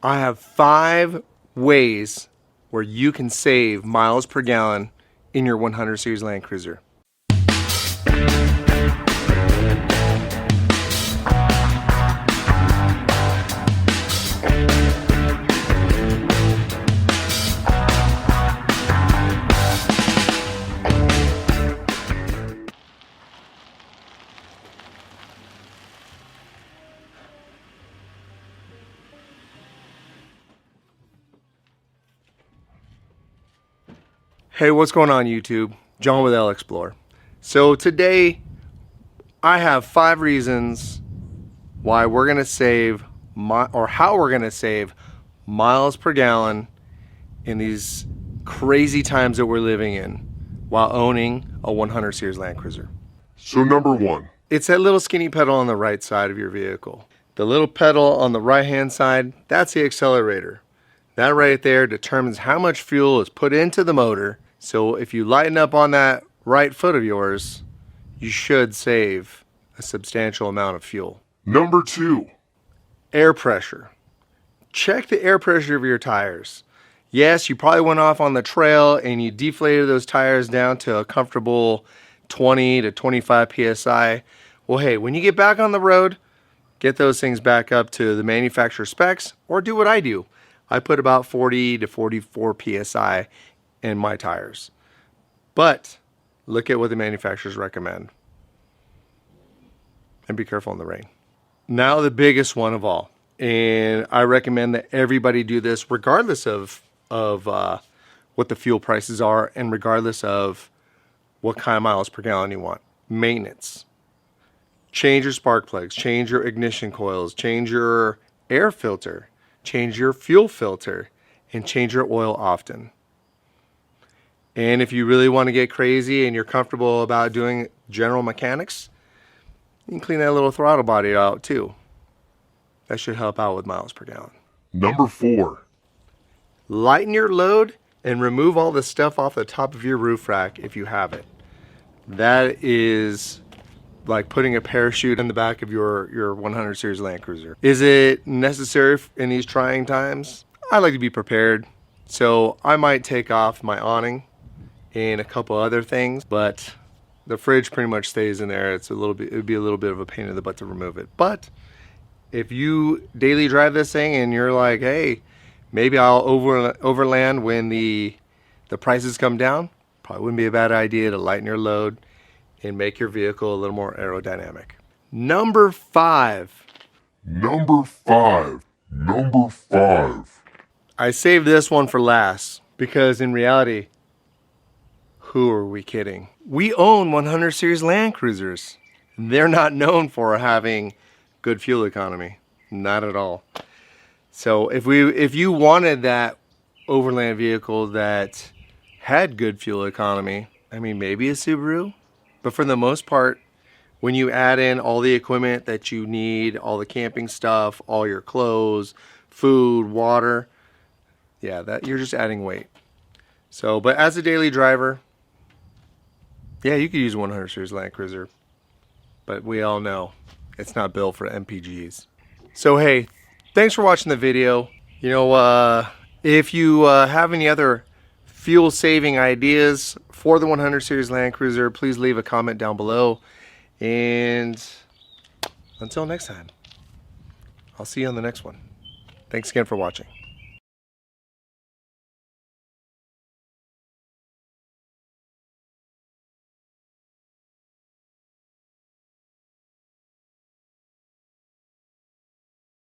I have 5 ways where you can save miles per gallon in your 100 series Land Cruiser. Hey, what's going on YouTube? John with LXPlore. So today I have 5 reasons why we're gonna save how we're gonna save miles per gallon in these crazy times that we're living in while owning a 100 series Land Cruiser. So number 1. It's that little skinny pedal on the right side of your vehicle. The little pedal on the right hand side, that's the accelerator. That right there determines how much fuel is put into the motor. So if you lighten up on that right foot of yours, you should save a substantial amount of fuel. Number 2. Air pressure. Check the air pressure of your tires. Yes, you probably went off on the trail and you deflated those tires down to a comfortable 20 to 25 PSI. Well, hey, when you get back on the road, get those things back up to the manufacturer specs, or do what I do. I put about 40 to 44 PSI in my tires. But look at what the manufacturers recommend. And be careful in the rain. Now the biggest one of all. And I recommend that everybody do this regardless of what the fuel prices are and regardless of what kind of miles per gallon you want. Maintenance. Change your spark plugs, change your ignition coils, change your air filter, change your fuel filter, and change your oil often. And if you really want to get crazy and you're comfortable about doing general mechanics, you can clean that little throttle body out too. That should help out with miles per gallon. Number 4. Lighten your load and remove all the stuff off the top of your roof rack if you have it. That is like putting a parachute in the back of your 100 series Land Cruiser. Is it necessary in these trying times? I like to be prepared. So I might take off my awning and a couple other things, but the fridge pretty much stays in there. It would be a little bit of a pain in the butt to remove it. But if you daily drive this thing and you're like, hey, maybe I'll overland when the prices come down, probably wouldn't be a bad idea to lighten your load and make your vehicle a little more aerodynamic. Number 5. Number 5. Number 5. I saved this one for last because in reality, who are we kidding? We own 100 series Land Cruisers. They're not known for having good fuel economy. Not at all. So if you wanted that overland vehicle that had good fuel economy, I mean, maybe a Subaru. But for the most part, when you add in all the equipment that you need, all the camping stuff, all your clothes, food, water, yeah, that you're just adding weight. So, but as a daily driver, yeah, you could use a 100 series Land Cruiser, but we all know it's not built for MPGs. So hey, thanks for watching the video. You know, if you have any other fuel saving ideas for the 100 series Land Cruiser, please leave a comment down below. And until next time, I'll see you on the next one. Thanks again for watching.